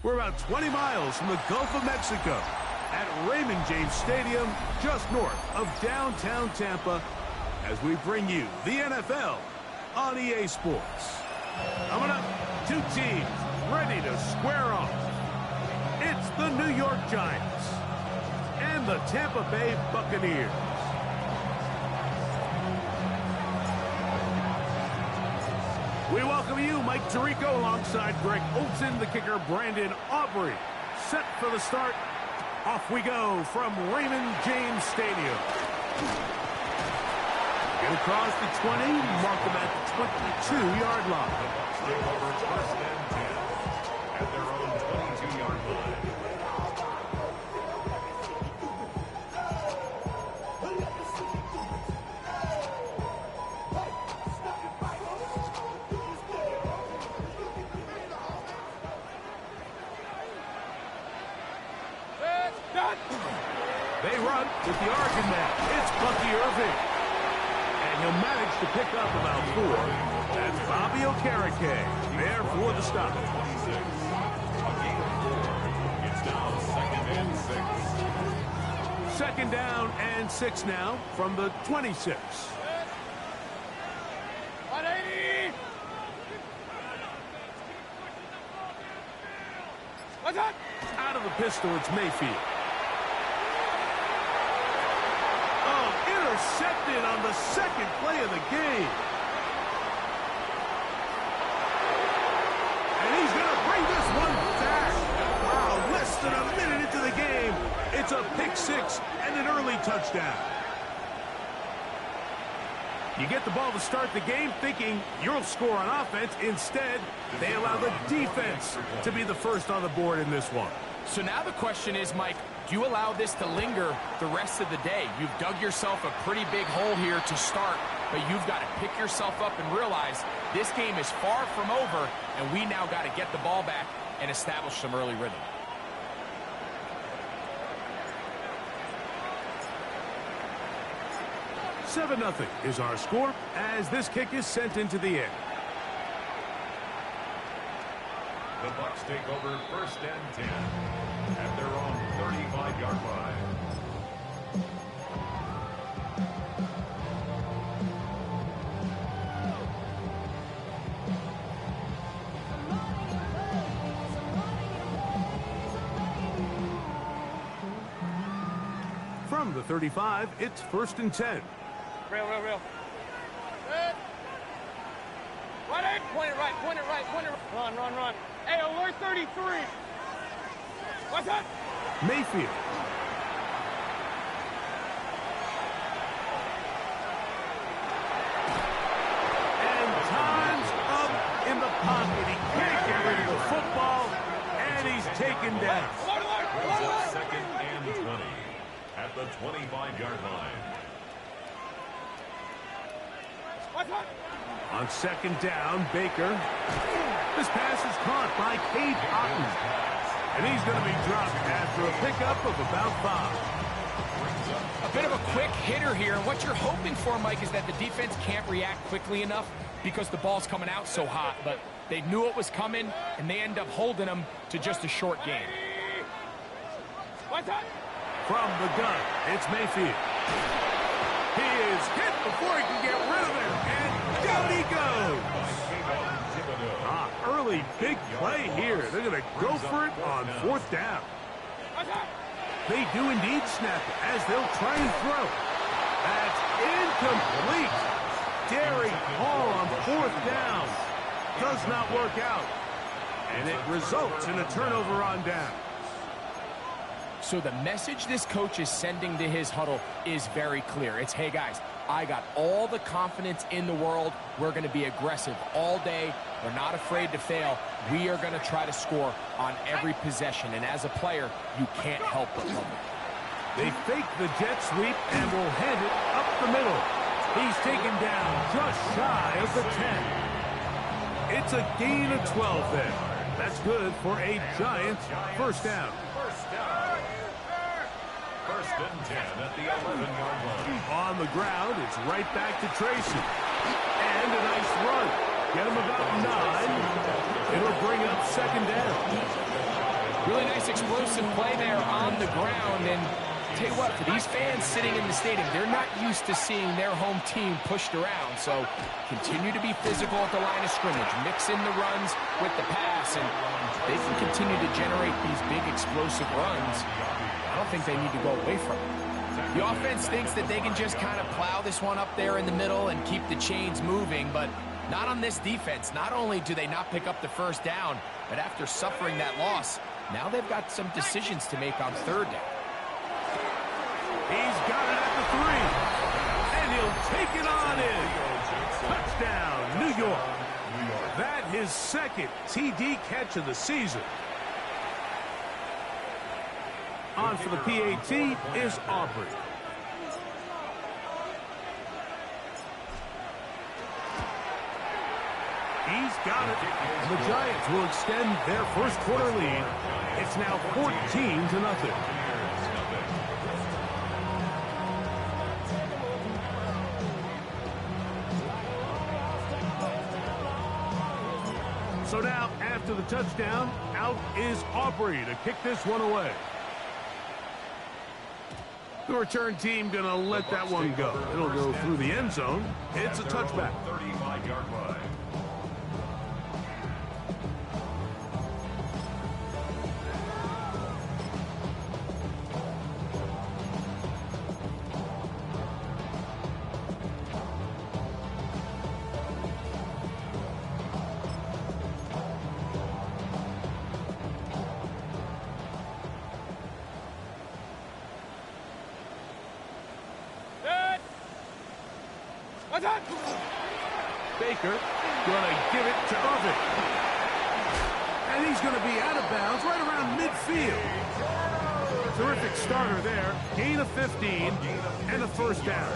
We're about 20 miles from the Gulf of Mexico at Raymond James Stadium, just north of downtown Tampa, as we bring you the NFL on EA Sports. Coming up, two teams ready to square off. It's the New York Giants and the Tampa Bay Buccaneers. We welcome you, Mike Tirico, alongside Greg Olsen, the kicker, Brandon Aubrey. Set for the start. Off we go from Raymond James Stadium. Get across the 20, mark them at the 22-yard line. Take over first and 10 at their own 22-yard line. They run with the Argent man. It's Bucky Irving. And he'll manage to pick up about 4. That's Bobby Okereke there for the stop. It's now Second down and 6 now from the 26. 180. What's up? Out of the pistol, it's Mayfield. Intercepted on the second play of the game. And he's going to bring this one back. Wow, less than a minute into the game. It's a pick 6 and an early touchdown. You get the ball to start the game thinking you'll score on offense. Instead, they allow the defense to be the first on the board in this one. So now the question is, Mike, do you allow this to linger the rest of the day? You've dug yourself a pretty big hole here to start, but you've got to pick yourself up and realize this game is far from over, and we now got to get the ball back and establish some early rhythm. Seven 0 is our score as this kick is sent into the air. The Bucs take over first and 10 at their own 35-yard line. From the 35, it's first and 10. Real. Good. Right in. Point it right. Run. Hey, alert 33. What's up? Mayfield. And time's up in the pocket. He can't get rid of the football, and he's taken down. Second and 20 at the 25-yard line. What's up? On second down, Baker. This pass is caught by Cade Otton. And he's going to be dropped after a pickup of about 5. A bit of a quick hitter here. And what you're hoping for, Mike, is that the defense can't react quickly enough because the ball's coming out so hot. But they knew it was coming, and they end up holding them to just a short game. What's up? From the gun, it's Mayfield. He is hit before he can get rid of it, and down he goes. Early big play here. They're going to go for it on 4th down. They do indeed snap it as they'll try and throw. That's incomplete. Derek Hall on 4th down. Does not work out. And it results in a turnover on down. So the message this coach is sending to his huddle is very clear. It's, hey, guys, I got all the confidence in the world. We're going to be aggressive all day. We're not afraid to fail. We are going to try to score on every possession. And as a player, you can't help but love it. They fake the jet sweep and will hand it up the middle. He's taken down just shy of the 10. It's a gain of 12 there. That's good for a Giants first down. First and 10 at the 11-yard line. On the ground, it's right back to Tracy. And a nice run. Get him about 9. It'll bring up second down. Really nice explosive play there on the ground. And tell you what, for these fans sitting in the stadium, they're not used to seeing their home team pushed around. So continue to be physical at the line of scrimmage. Mix in the runs with the pass, and they can continue to generate these big explosive runs. I don't think they need to go away from it. The offense thinks that they can just kind of plow this one up there in the middle and keep the chains moving, but not on this defense. Not only do they not pick up the first down, but after suffering that loss, now they've got some decisions to make on third down. He's got it at the 3, and he'll take it on in. Touchdown, New York. That his second TD catch of the season. On for the PAT is Aubrey. He's got it. And the Giants will extend their first quarter lead. It's now 14-0. So now, after the touchdown, out is Aubrey to kick this one away. The return team going to let that one go. It'll go through the end zone. It's a touchback. 35-yard line. Baker gonna give it to Irvin. And he's gonna be out of bounds right around midfield. Terrific starter there. Gain of 15 and a first down.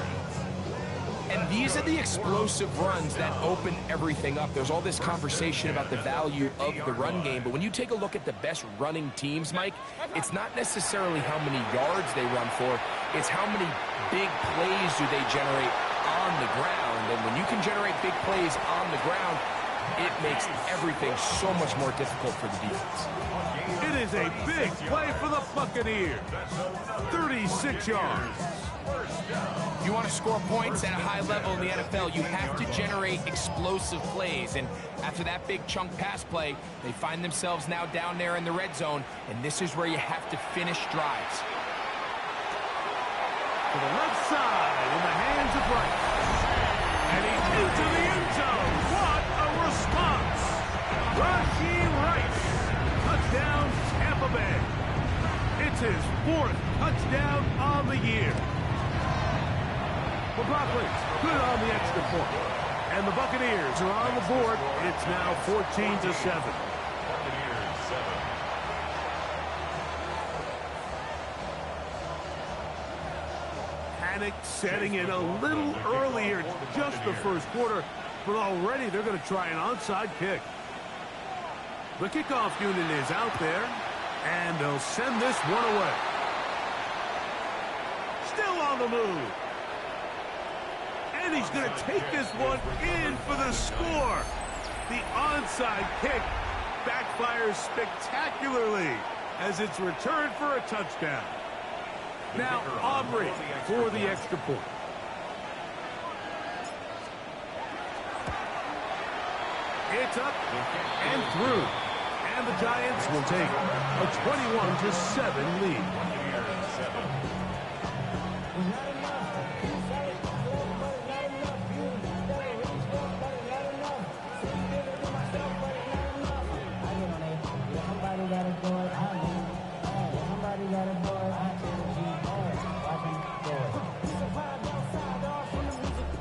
And these are the explosive runs that open everything up. There's all this conversation about the value of the run game, but when you take a look at the best running teams, Mike, it's not necessarily how many yards they run for, it's how many big plays do they generate on the ground. And when you can generate big plays on the ground, it makes everything so much more difficult for the defense. It is a big play for the Buccaneers. 36 yards. If you want to score points at a high level in the NFL, you have to generate explosive plays. And after that big chunk pass play, they find themselves now down there in the red zone, and this is where you have to finish drives. To the left side in the hands of Rice. And he's into the end zone. What a response. Rashee Rice. Touchdown, Tampa Bay. It's his 4th touchdown on the year. The Broncos good on the extra point. And the Buccaneers are on the board. It's now 14-7. Panic setting in a little earlier, just the first quarter, but already they're going to try an onside kick. The kickoff unit is out there, and they'll send this one away. Still on the move. And he's going to take this one in for the score. The onside kick backfires spectacularly as it's returned for a touchdown. Now Aubrey for the extra point. It's up and through. And the Giants will take a 21-7 lead.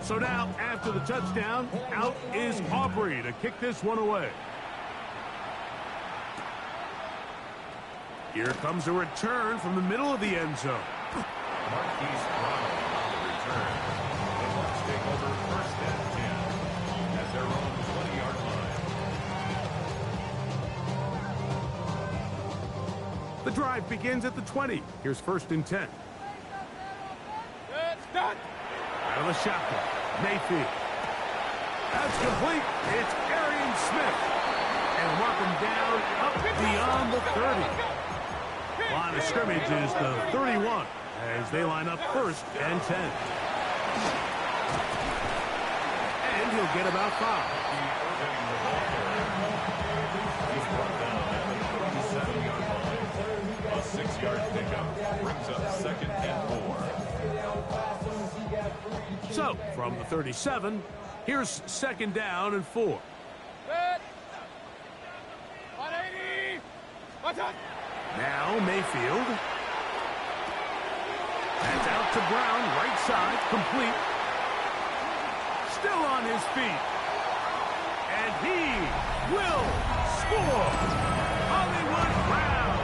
So now, after the touchdown, out is Aubrey to kick this one away. Here comes a return from the middle of the end zone. Marquise Brown on the return. The Bucs take over first and 10 at their own 20-yard line. The drive begins at the 20. Here's first and 10. Good, start. Out of the shotgun, Mayfield. That's complete. It's Arian Smith. And mark him down up beyond the 30. Line of scrimmage is the 31 as they line up 1st and 10. And he'll get about 5. He's brought down at the 37-yard line. A 6-yard pickup brings up 2nd and 4. So, from the 37, here's 2nd down and 4. Good. 180. What's up? Now Mayfield. That's out to Brown, right side, complete. Still on his feet. And he will score. Hollywood Brown.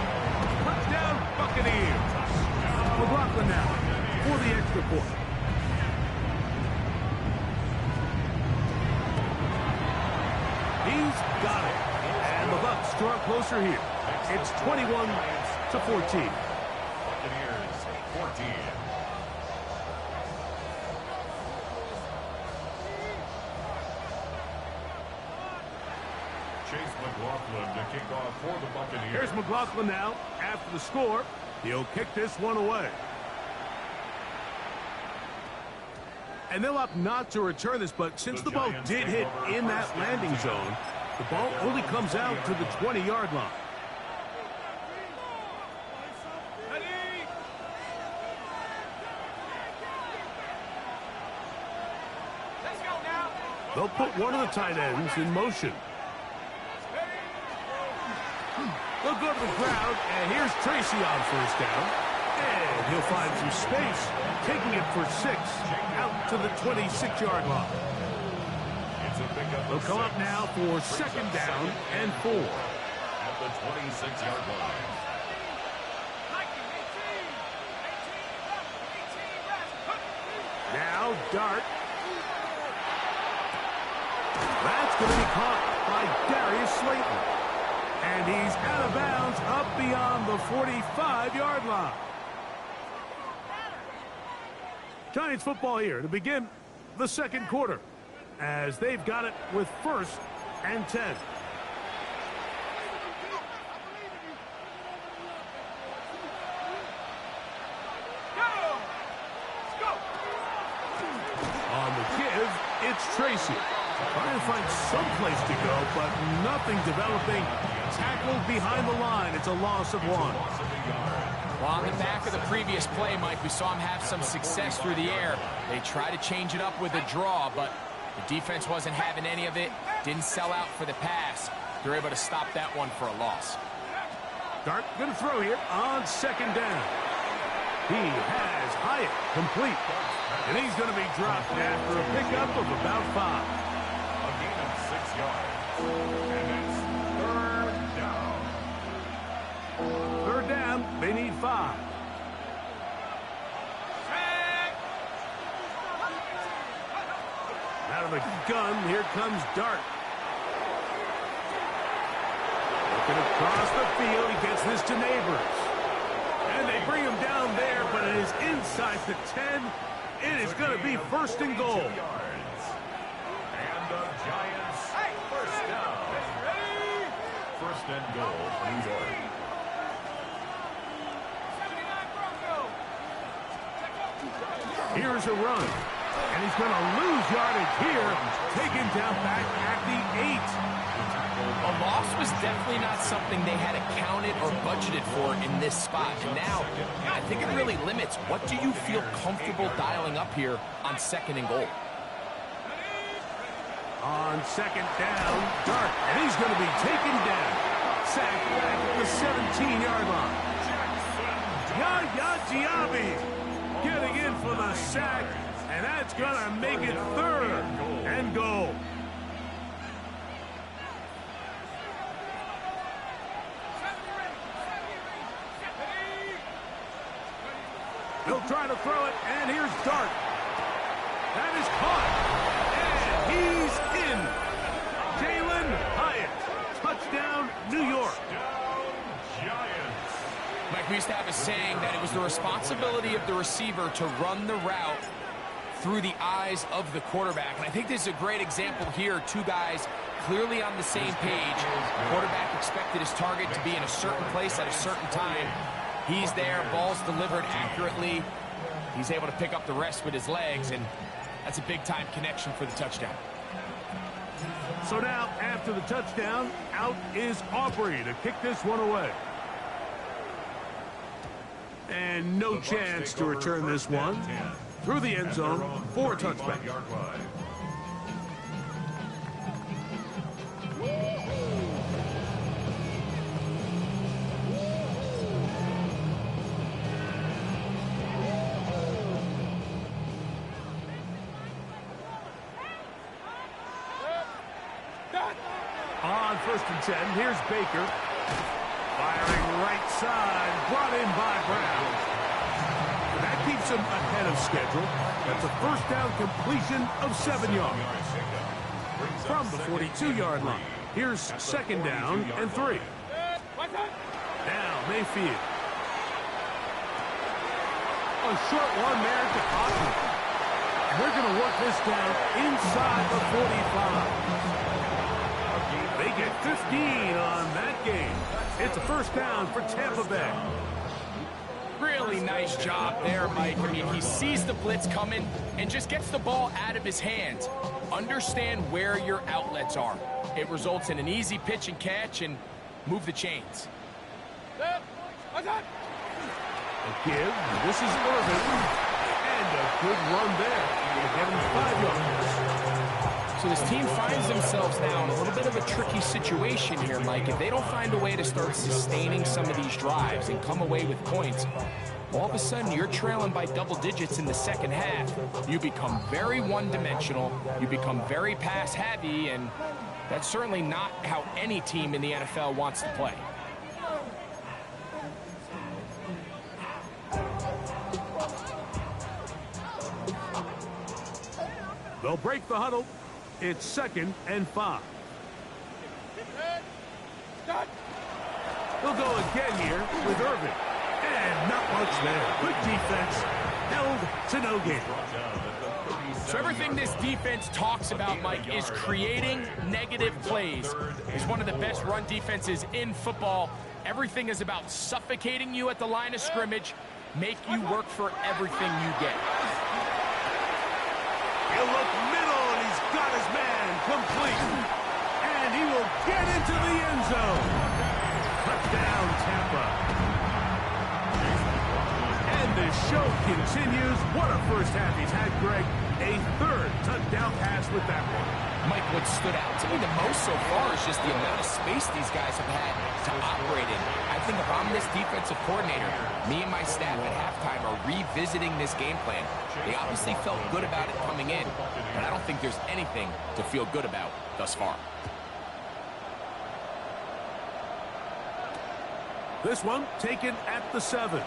Touchdown Buccaneers. McLaughlin now for the extra point. He's got it. And the Bucs draw closer here. It's 21-14. Buccaneers 14. Chase McLaughlin to kick off for the Buccaneers. Here's McLaughlin now after the score. He'll kick this one away. And they'll opt not to return this, but since the ball did hit in that landing zone, the ball only comes out to the 20-yard line. They'll put one of the tight ends in motion. They'll go to the ground, and here's Tracy on 1st down. And he'll find some space, taking it for 6 out to the 26-yard line. They'll come up now for 2nd down and 4. At the 26-yard line. Now Dart. That's going to be caught by Darius Slayton. And he's out of bounds up beyond the 45-yard line. Giants football here to begin the 2nd quarter as they've got it with 1st and 10. On the give, it's Tracy. Trying to find some place to go, but nothing developing. Tackled behind the line. It's a loss of 1. Well, on the back of the previous play, Mike, we saw him have some success through the air. They tried to change it up with a draw, but the defense wasn't having any of it. Didn't sell out for the pass. They're able to stop that one for a loss. Dart going to throw here on 2nd down. He has Hyatt complete. And he's going to be dropped after a pickup of about 5. A gain of 6 yards. And it's 3rd down. 3rd down, they need 5. Out of the gun, here comes Dart. Looking across the field, he gets this to Neighbors. And they bring him down there, but it is inside the 10. It is going to be 1st and goal. And the Giants 1st down. 1st and goal for New York. Here's a run. And he's going to lose yardage here. Taken down back at the 8. A loss was definitely not something they had accounted or budgeted for in this spot. And now, I think it really limits what do you feel comfortable dialing up here on 2nd and goal. On 2nd down, Dart. And he's going to be taken down. Sacked back at the 17-yard line. Yaya Diaby getting in for the sack. And that's going to make it 3rd and goal. He'll try to throw it, and here's Dart. That is caught, and he's in. Jalen Hyatt, touchdown, New York. Mike, we used to have a saying that it was the responsibility of the receiver to run the route through the eyes of the quarterback. And I think this is a great example here. 2 guys clearly on the same page. The quarterback expected his target to be in a certain place at a certain time. He's there, ball's delivered accurately. He's able to pick up the rest with his legs, and that's a big-time connection for the touchdown. So now, after the touchdown, out is Aubrey to kick this one away. And no chance to return this one. Through the end zone for a touchback. On 1st and 10, here's Baker. Firing right side, brought in by Brown. That keeps him ahead of schedule. That's a first down completion of 7 yards. From the 42-yard line, here's 2nd down and 3. Now Mayfield. A short one there to Cotton. We're going to work this down inside the 45. They get 15 on that game. It's a first down for Tampa Bay. Really nice job there, Mike. I mean, he sees the blitz coming and just gets the ball out of his hands. Understand where your outlets are. It results in an easy pitch and catch and move the chains. A give. This is Irvin. And a good run there. They get him 5 yards. So this team finds themselves now in a little bit of a tricky situation here, Mike. If they don't find a way to start sustaining some of these drives and come away with points, all of a sudden you're trailing by double digits in the second half. You become very one-dimensional, you become very pass-heavy, and that's certainly not how any team in the NFL wants to play. They'll break the huddle. It's 2nd and 5. They'll go again here with Irvin. And not much there. Good defense. Held to no gain. So everything this defense talks about, Mike, is creating negative plays. It's one of the best run defenses in football. Everything is about suffocating you at the line of scrimmage, make you work for everything you get. He'll look middle, and he's got his man complete. And he will get into the end zone. Touchdown, Tampa. And the show continues. What a first half he's had, Greg. A 3rd touchdown pass with that one. Mike, what stood out to me the most so far is just the amount of space these guys have had to operate in. I think if I'm this defensive coordinator, me and my staff at halftime are revisiting this game plan. They obviously felt good about it coming in, but I don't think there's anything to feel good about thus far. This one taken at the 7.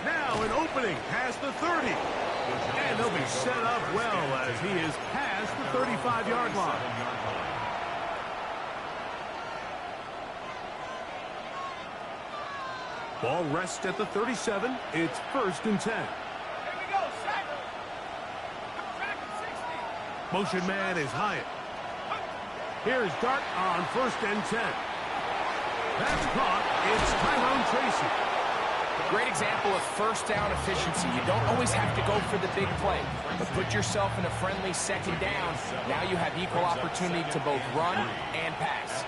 Now an opening past the 30. And they'll be set up well as he is past the 35-yard line. Ball rests at the 37. It's 1st and 10. Motion man is Hyatt. Here's Dart on 1st and 10. That's caught. It's Tyrone Tracy. Great example of first down efficiency. You don't always have to go for the big play, but put yourself in a friendly 2nd down. Now you have equal opportunity to both run and pass.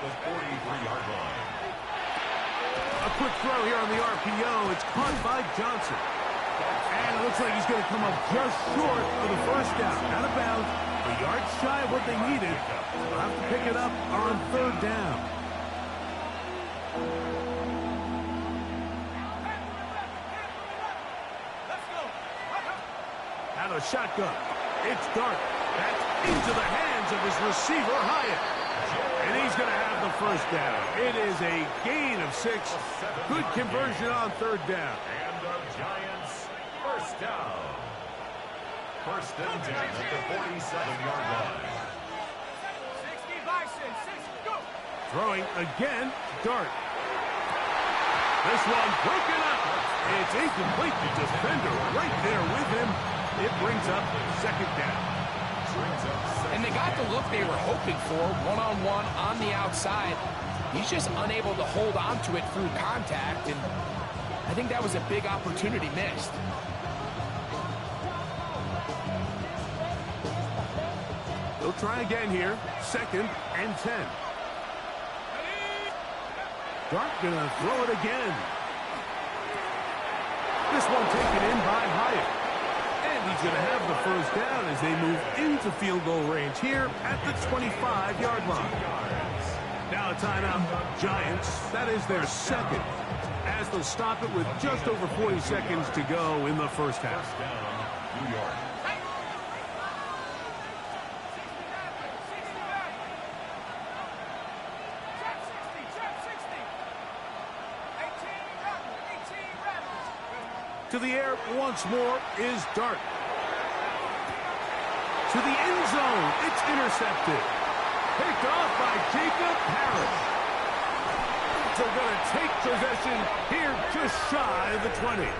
A quick throw here on the RPO. It's caught by Johnson. And it looks like he's going to come up just short of the first down. Out of bounds. A yard shy of what they needed. They'll have to pick it up on 3rd down. Out of the shotgun. It's Dart. That's into the hands of his receiver, Hyatt. And he's going to have the first down. It is a gain of 6. Good conversion on 3rd down. And the Giants first down. 1st and 10 at the 47-yard line. Throwing again, Dart. This one broken up. It's incomplete. The defender right there with him. It brings up 2nd down. And they got the look they were hoping for, one-on-one on the outside. He's just unable to hold on to it through contact, and I think that was a big opportunity missed. They'll try again here. 2nd and 10. Dart gonna throw it again. This one taken in by Hyatt. And he's going to have the first down as they move into field goal range here at the 25-yard line. Now a timeout, Giants. That is their second, as they'll stop it with just over 40 seconds to go in the first half. First down, New York. To the air once more is Dart. To the end zone. It's intercepted. Picked off by Jacob Harris. They're going to take possession here just shy of the 20.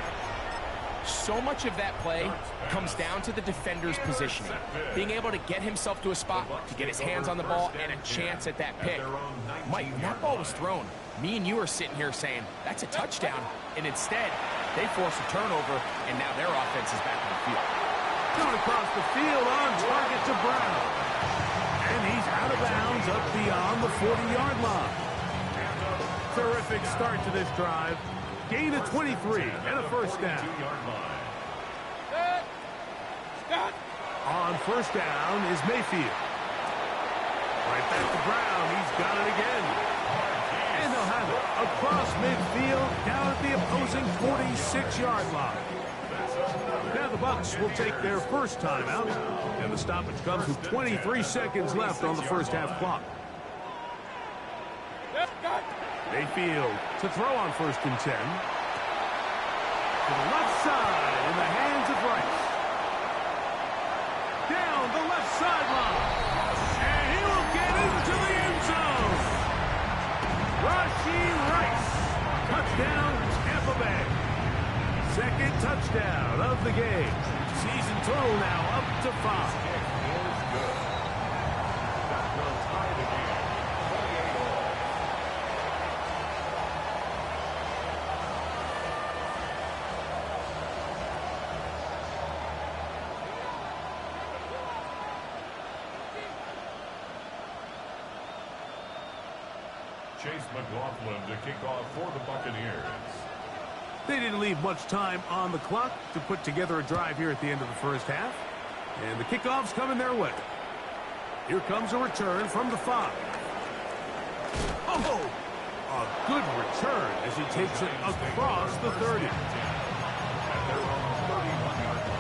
So much of that play comes down to the defender's positioning. Being able to get himself to a spot, to get his hands on the ball, and a chance at that pick. Mike, when that ball was thrown, me and you are sitting here saying, that's a touchdown. And instead, they force a turnover, and now their offense is back on the field. Going across the field on target to Brown. And he's out of bounds up beyond the 40-yard line. Terrific start to this drive. Gain of 23 and a first down. On first down is Mayfield. Right back to Brown. He's got it again. And they'll have it across midfield down at the opposing 46-yard line. Now the Bucs will take their first timeout. And the stoppage comes with 23 seconds left on the first half clock. Mayfield to throw on 1st and 10. To the left side in the hands of Rice. Down the left sideline. And he will get into the end zone. Rashee Rice. Touchdown, Tampa Bay. 2nd touchdown of the game. Season total now up to 5. Chase McLaughlin to kick off for the Buccaneers. They didn't leave much time on the clock to put together a drive here at the end of the first half. And the kickoff's coming their way. Here comes a return from the 5. Oh, a good return as he takes it across the 30. At their own 31-yard line.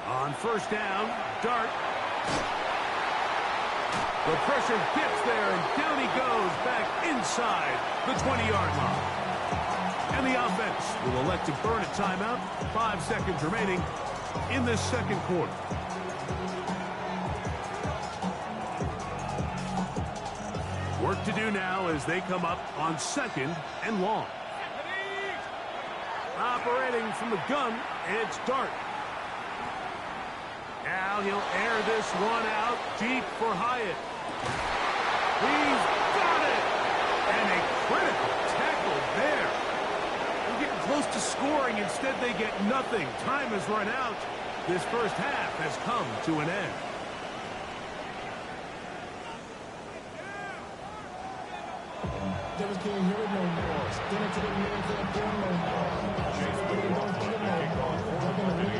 On first down, Dart. The pressure gets there, and down he goes back inside the 20-yard line. And the offense will elect to burn a timeout. 5 seconds remaining in this second quarter. Work to do now as they come up on 2nd and long. Operating from the gun, it's Dart. Now he'll air this one out deep for Hyatt. He's got it! And a critical tackle there. They're getting close to scoring. Instead, they get nothing. Time has run out. This first half has come to an end.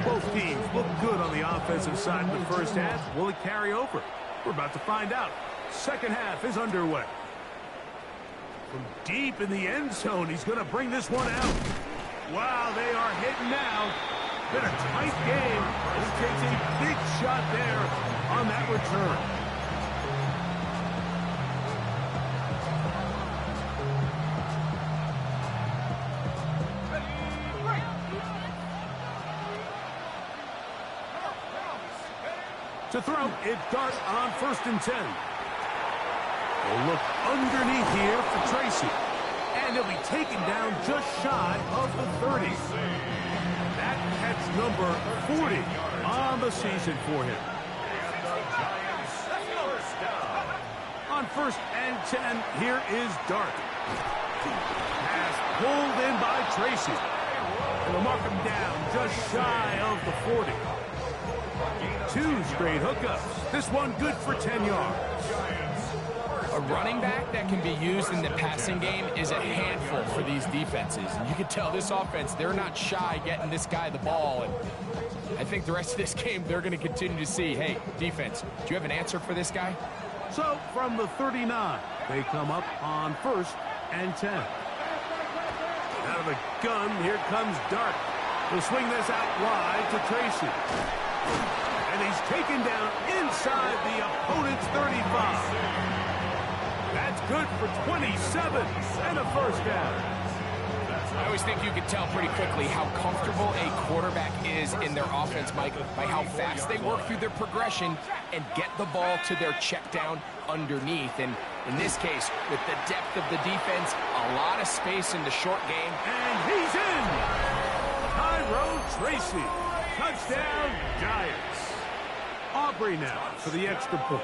Both teams look good on the offensive side in the first half. Will it carry over? We're about to find out. Second half is underway. From deep in the end zone, he's going to bring this one out. Wow, they are hitting now. Been a tight game. He takes a big shot there on that return. To throw, it's Dart on 1st and 10. They'll look underneath here for Tracy. And he'll be taken down just shy of the 30. That catch number 40 on the season for him. On 1st and 10, here is Dart. Pass pulled in by Tracy. And they'll mark him down just shy of the 40. 2 straight hookups. This one good for 10 yards. A running back that can be used in the passing game is a handful for these defenses. And you can tell this offense, they're not shy getting this guy the ball. And I think the rest of this game, they're going to continue to see, hey, defense, do you have an answer for this guy? So from the 39, they come up on 1st and 10. Out of the gun, here comes Dart. He'll swing this out wide to Tracy. And he's taken down inside the opponent's 35. That's good for 27 and a 1st down. I always think you can tell pretty quickly how comfortable a quarterback is in their offense, Mike, by how fast they work through their progression and get the ball to their check down underneath. And in this case, with the depth of the defense, a lot of space in the short game. And he's in! Cairo Tracy. Touchdown, Giants. Aubrey now for the extra point.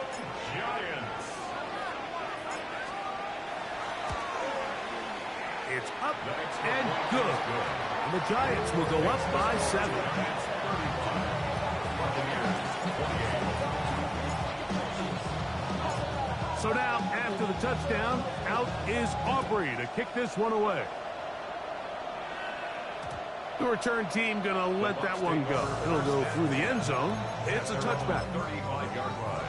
It's up and good. And the Giants will go up by 7. So now, after the touchdown, out is Aubrey to kick this one away. The return team going to let that one go. It'll go through the end zone. It's a touchback. 35-yard line.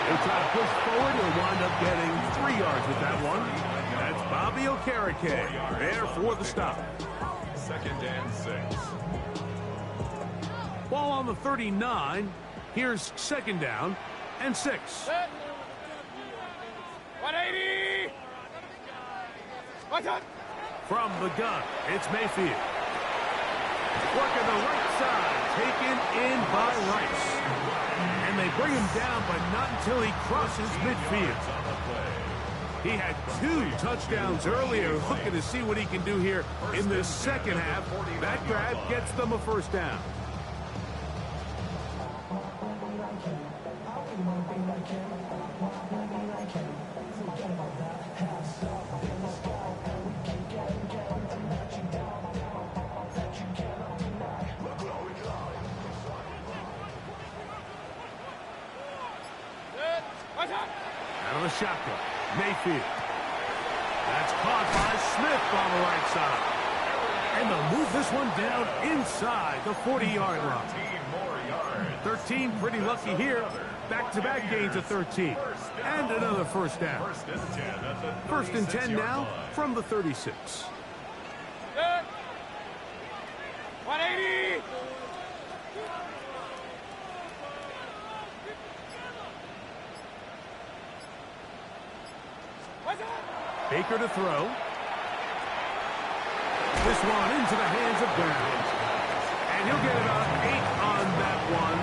They try to push forward. He'll wind up getting 3 yards with that one. That's Bobby Okereke there for the stop. 2nd and 6. Ball on the 39. Here's 2nd down and 6. 180! From the gun, it's Mayfield. Working the right side, taken in by Rice. And they bring him down, but not until he crosses midfield. He had 2 touchdowns earlier, looking to see what he can do here in this second half. That grab gets them a 1st down. Out of the shotgun, Mayfield. That's caught by Smith on the right side. And they'll move this one down inside the 40-yard line. 13, pretty lucky here. Back-to-back gains of 13. And another 1st down. 1st and 10 now from the 36. 180! Baker to throw. This one into the hands of Brown. And he'll get about 8 on that one.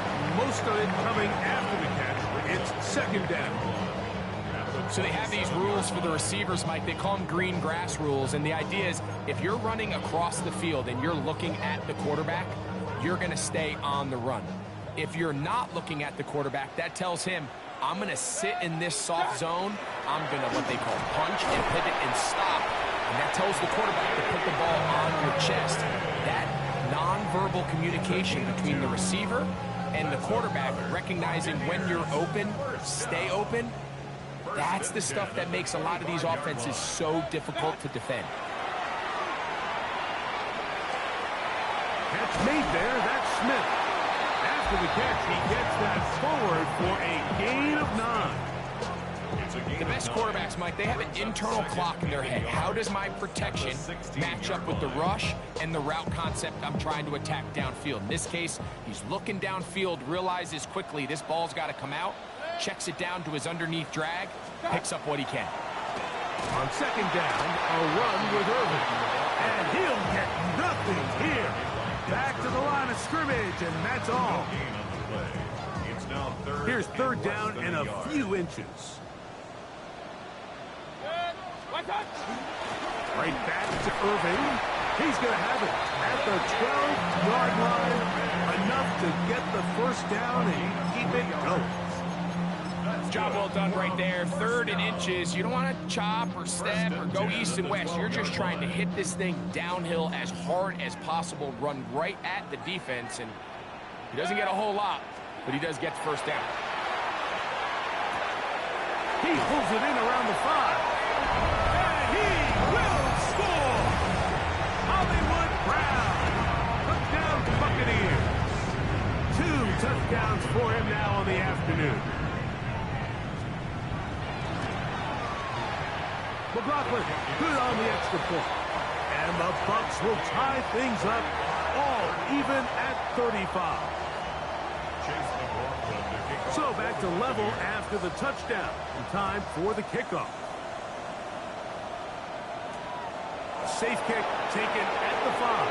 Most of it coming after the catch. It's 2nd down. So they have these rules for the receivers, Mike. They call them green grass rules. And the idea is if you're running across the field and you're looking at the quarterback, you're going to stay on the run. If you're not looking at the quarterback, that tells him, I'm going to sit in this soft zone. I'm going to what they call punch and pivot and stop. And that tells the quarterback to put the ball on your chest. That nonverbal communication between the receiver and the quarterback, recognizing when you're open, stay open, that's the stuff that makes a lot of these offenses so difficult to defend. Catch made there. That's Smith. After the catch, he gets that forward for a gain of 9. The best quarterbacks, Mike, they have an internal clock in their head. How does my protection match up with the rush and the route concept I'm trying to attack downfield? In this case, he's looking downfield, realizes quickly this ball's got to come out, checks it down to his underneath drag, picks up what he can. On second down, a run with Irvin. And he'll get nothing here. Back to the line of scrimmage, and that's all. Here's third down and a few inches. Right back to Irving. He's going to have it at the 12-yard line. Enough to get the first down and keep it going. Job well done right there. Third and inches. You don't want to chop or step or go east and west. You're just trying to hit this thing downhill as hard as possible, run right at the defense, and he doesn't get a whole lot, but he does get the first down. He pulls it in around the 5. And he will score! Hollywood Brown, touchdown Buccaneers. 2 touchdowns for him now on the afternoon. McLaughlin, good on the extra point. And the Bucs will tie things up, all even at 35. So back to level after the touchdown. In time for the kickoff. A safe kick taken at the 5.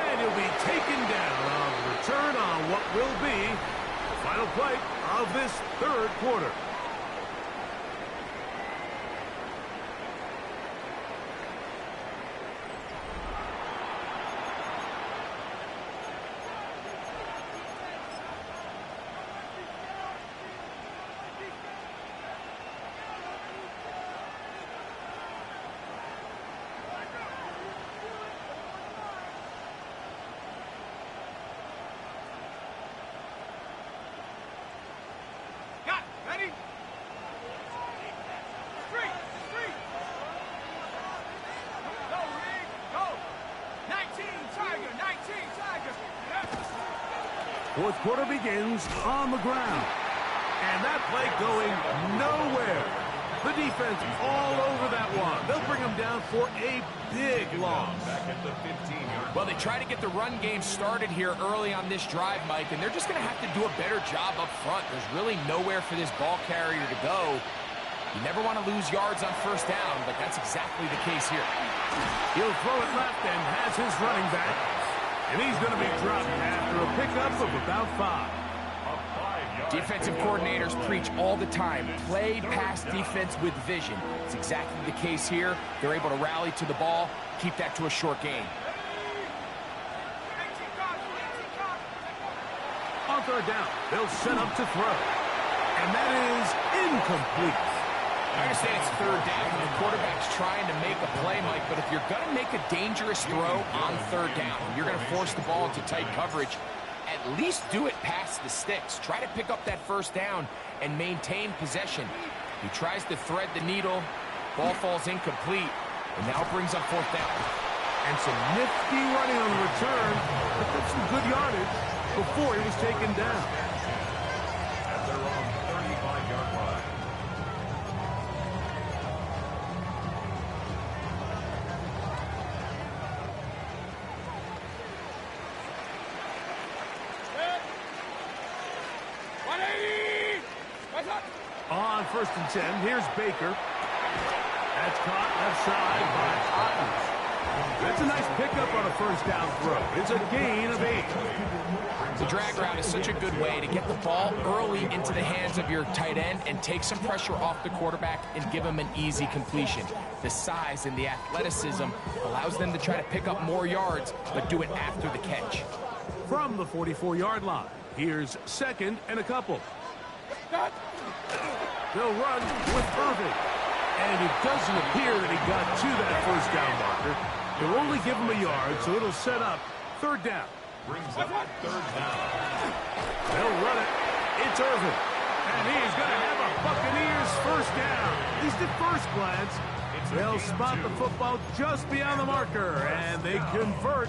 And he'll be taken down on the return on what will be the final play of this third quarter. Fourth quarter begins on the ground. And that play going nowhere. The defense all over that one. They'll bring them down for a big loss. Back at the 15-yard. Well, they try to get the run game started here early on this drive, Mike, and they're just going to have to do a better job up front. There's really nowhere for this ball carrier to go. You never want to lose yards on first down, but that's exactly the case here. He'll throw it left and has his running back. And he's going to be dropped after a pickup of about 5. Defensive coordinators preach all the time, play pass defense with vision. It's exactly the case here. They're able to rally to the ball, keep that to a short gain. On third down, they'll set up to throw. And that is incomplete. I understand it's third down. The quarterback's trying to make a play, Mike, but if you're going to make a dangerous throw on third down, you're going to force the ball into tight coverage, at least do it past the sticks. Try to pick up that first down and maintain possession. He tries to thread the needle. Ball falls incomplete, and now brings up fourth down. And some nifty running on the return. Picked up some good yardage before he was taken down. At their own 35-yard line. On first and 10, here's Baker. That's caught left side by Otten. That's a nice pickup on a first down throw. It's a gain of 8. The drag route is such a good way to get the ball early into the hands of your tight end and take some pressure off the quarterback and give him an easy completion. The size and the athleticism allows them to try to pick up more yards, but do it after the catch. From the 44-yard line, here's second and a couple. They'll run with Irving. And it doesn't appear that he got to that first down marker. They'll only give him a yard, so it'll set up third down. Brings up third down. They'll run it. It's Irving. And he's going to have a Buccaneers first down. At least at first glance. They'll spot the football just beyond the marker, and they convert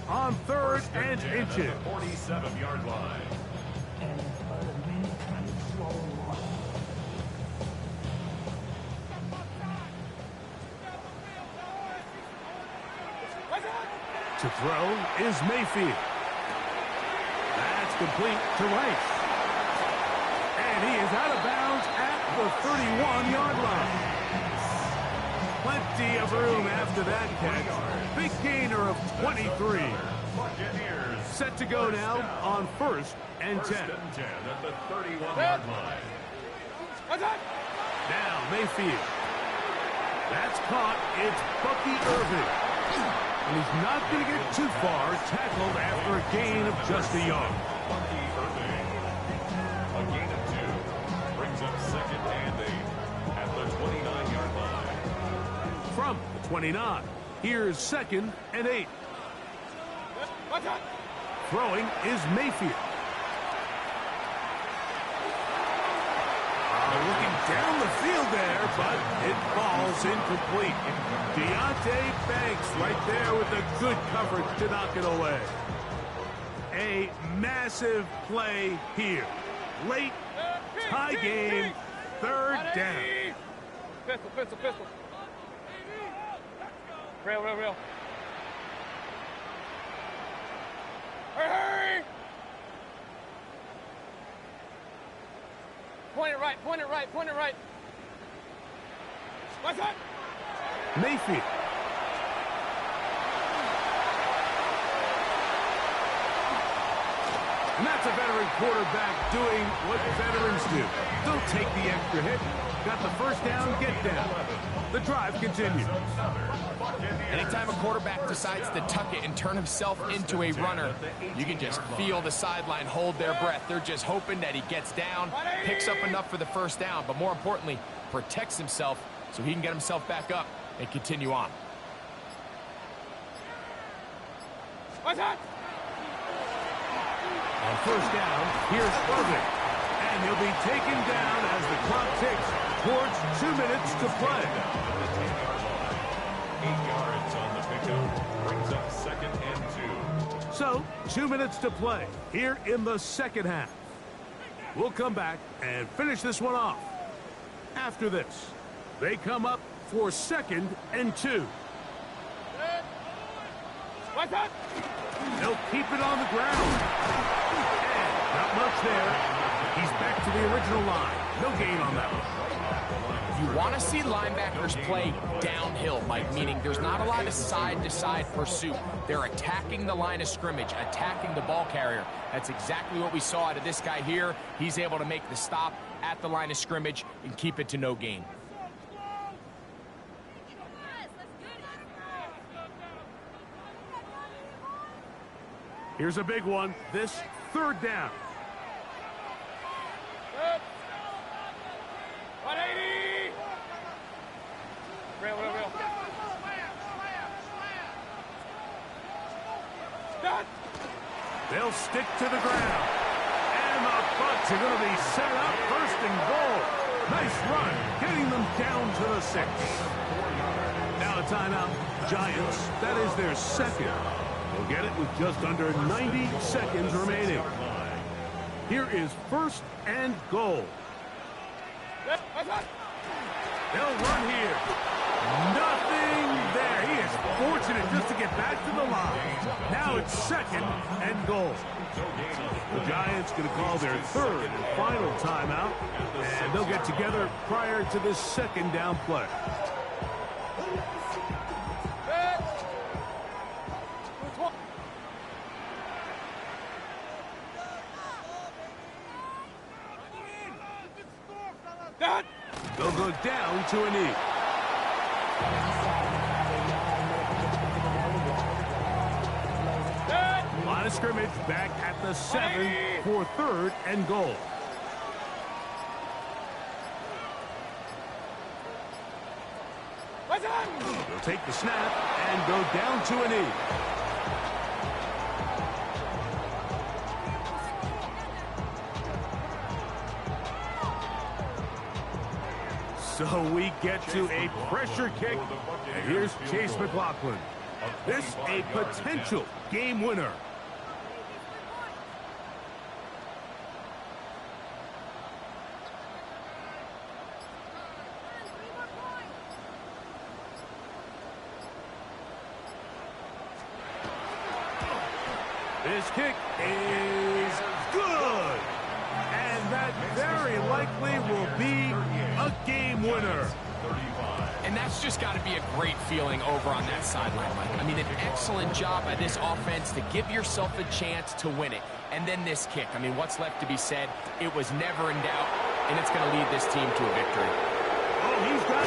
on third and inches. 47-yard line. To throw is Mayfield. That's complete to Rice. And he is out of bounds at the 31-yard line. Plenty of room after that catch. Big gainer of 23. Buccaneers. Set to go now on 1st and 10. First and 10 at the 31-yard line. Attack! Now Mayfield. That's caught. It's Bucky Irving. And he's not going to get too far. Tackled after a gain of just a yard. Bucky Irving. A gain of 2. Brings up 2nd and 8 at the 29-yard line. From the 29. Here's 2nd and 8. Attack! Throwing is Mayfield. Looking down the field there, but it falls incomplete. Deontay Banks right there with a good coverage to knock it away. A massive play here. Late, tie game, 3rd down. Pistol. Rail. Hurry! Point it right. What's that? Mayfield. And that's a veteran quarterback doing what veterans do. Don't take the extra hit. Got the first down, get down. The drive continues. Anytime a quarterback decides to tuck it and turn himself into a runner, you can just feel the sideline hold their breath. They're just hoping that he gets down, picks up enough for the first down, but more importantly, protects himself so he can get himself back up and continue on. What's that? On 1st down, here's Irving. And he'll be taken down as the clock ticks towards 2 minutes to play. 8 yards on the pickup. Brings up 2nd and 2. So, 2 minutes to play here in the 2nd half. We'll come back and finish this one off. After this, they come up for 2nd and 2. What's that? They'll keep it on the ground. And not much there. He's back to the original line. No gain on that one. You want to see linebackers play downhill, Mike, meaning there's not a lot of side-to-side pursuit. They're attacking the line of scrimmage, attacking the ball carrier. That's exactly what we saw out of this guy here. He's able to make the stop at the line of scrimmage and keep it to no gain. Here's a big one. This 3rd down. 180! Rail. Done! They'll stick to the ground. And the Bucs are going to be set up 1st and goal. Nice run, getting them down to the 6. Now a timeout. Giants, that is their 2nd. They'll get it with just under 90 seconds remaining. Here is 1st and goal. They'll run here. Nothing there. He is fortunate just to get back to the line. Now it's 2nd and goal. The Giants going to call their 3rd and final timeout, and they'll get together prior to this 2nd down play. They'll go down to a knee. Line of scrimmage back at the 7 for 3rd and goal. They'll take the snap and go down to a knee. So we get to a pressure kick, and here's Chase McLaughlin. This a potential game winner. This kick is good. And that very likely will be a game winner. 35. And that's just got to be a great feeling over on that sideline, Mike. I mean, an excellent job by this offense to give yourself a chance to win it. And then this kick. I mean, what's left to be said? It was never in doubt, and it's going to lead this team to a victory. Oh, he's got